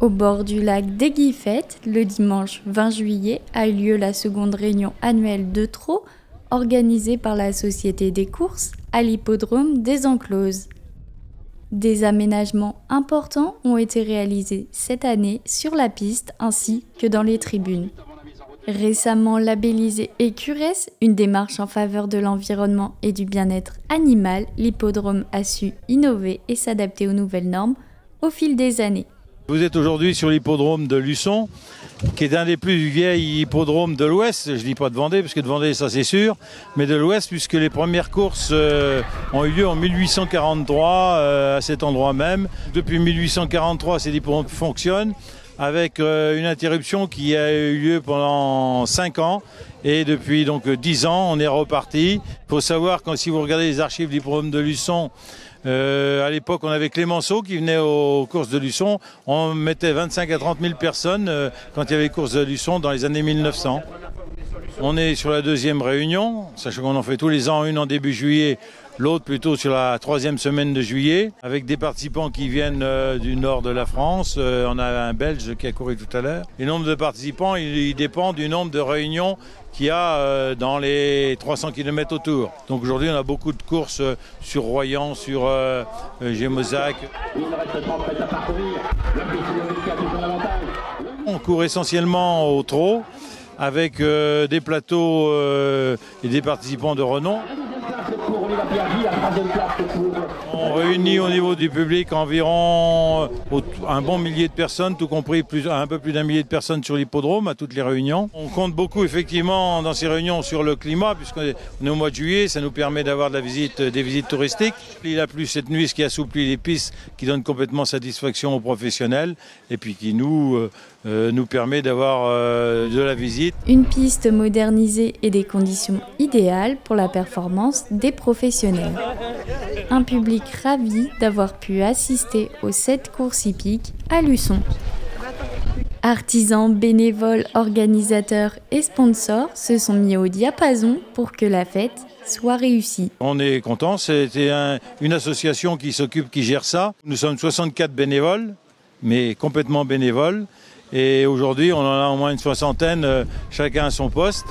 Au bord du lac des Guiffettes, le dimanche 20 juillet a eu lieu la seconde réunion annuelle de trot organisée par la Société des courses à l'hippodrome des Encloses. Des aménagements importants ont été réalisés cette année sur la piste ainsi que dans les tribunes. Récemment labellisé Écuresse, une démarche en faveur de l'environnement et du bien-être animal, l'hippodrome a su innover et s'adapter aux nouvelles normes au fil des années. Vous êtes aujourd'hui sur l'hippodrome de Luçon, qui est un des plus vieilles hippodromes de l'Ouest. Je ne dis pas de Vendée, parce que de Vendée, ça c'est sûr, mais de l'Ouest, puisque les premières courses ont eu lieu en 1843, à cet endroit même. Depuis 1843, cet hippodrome fonctionne, avec une interruption qui a eu lieu pendant 5 ans. Et depuis donc 10 ans, on est reparti. Il faut savoir que si vous regardez les archives de l'hippodrome de Luçon, à l'époque, on avait Clémenceau qui venait aux courses de Luçon. On mettait 25 à 30 000 personnes quand il y avait les courses de Luçon dans les années 1900. On est sur la 2e réunion, sachant qu'on en fait tous les ans, une en début juillet, l'autre plutôt sur la 3e semaine de juillet, avec des participants qui viennent du nord de la France. On a un Belge qui a couru tout à l'heure. Le nombre de participants, il dépend du nombre de réunions qu'il y a dans les 300 km autour. Donc aujourd'hui, on a beaucoup de courses sur Royan, sur Gémozac. On court essentiellement au trot, avec des plateaux et des participants de renom. On réunit au niveau du public environ un bon millier de personnes, tout compris un peu plus d'un millier de personnes sur l'hippodrome à toutes les réunions. On compte beaucoup effectivement dans ces réunions sur le climat, puisqu'on est au mois de juillet, ça nous permet d'avoir des visites touristiques. Il a plu cette nuit, ce qui assouplit les pistes, qui donne complètement satisfaction aux professionnels et puis qui nous permet d'avoir de la visite. Une piste modernisée et des conditions idéales pour la performance des professionnels. Un public ravi d'avoir pu assister aux 7 courses hippiques à Luçon. Artisans, bénévoles, organisateurs et sponsors se sont mis au diapason pour que la fête soit réussie. On est content, c'était une association qui gère ça. Nous sommes 64 bénévoles, mais complètement bénévoles. Et aujourd'hui, on en a au moins une 60aine, chacun à son poste.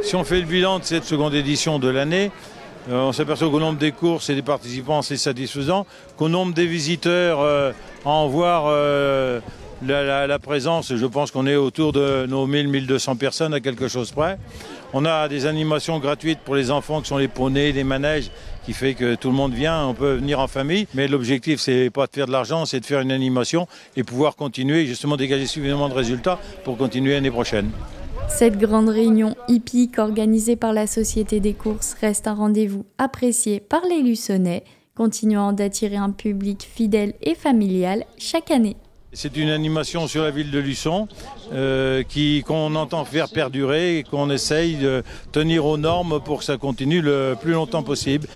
Si on fait le bilan de cette seconde édition de l'année, on s'aperçoit qu'au nombre des courses et des participants, c'est satisfaisant. Qu'au nombre des visiteurs, à en voir la présence, je pense qu'on est autour de nos 1000-1200 personnes à quelque chose près. On a des animations gratuites pour les enfants qui sont les poneys, les manèges, qui fait que tout le monde vient, on peut venir en famille. Mais l'objectif, c'est pas de faire de l'argent, c'est de faire une animation et pouvoir continuer, justement dégager suffisamment de résultats pour continuer l'année prochaine. Cette grande réunion hippique organisée par la Société des courses reste un rendez-vous apprécié par les Luçonnais, continuant d'attirer un public fidèle et familial chaque année. C'est une animation sur la ville de Luçon qu'on entend faire perdurer et qu'on essaye de tenir aux normes pour que ça continue le plus longtemps possible.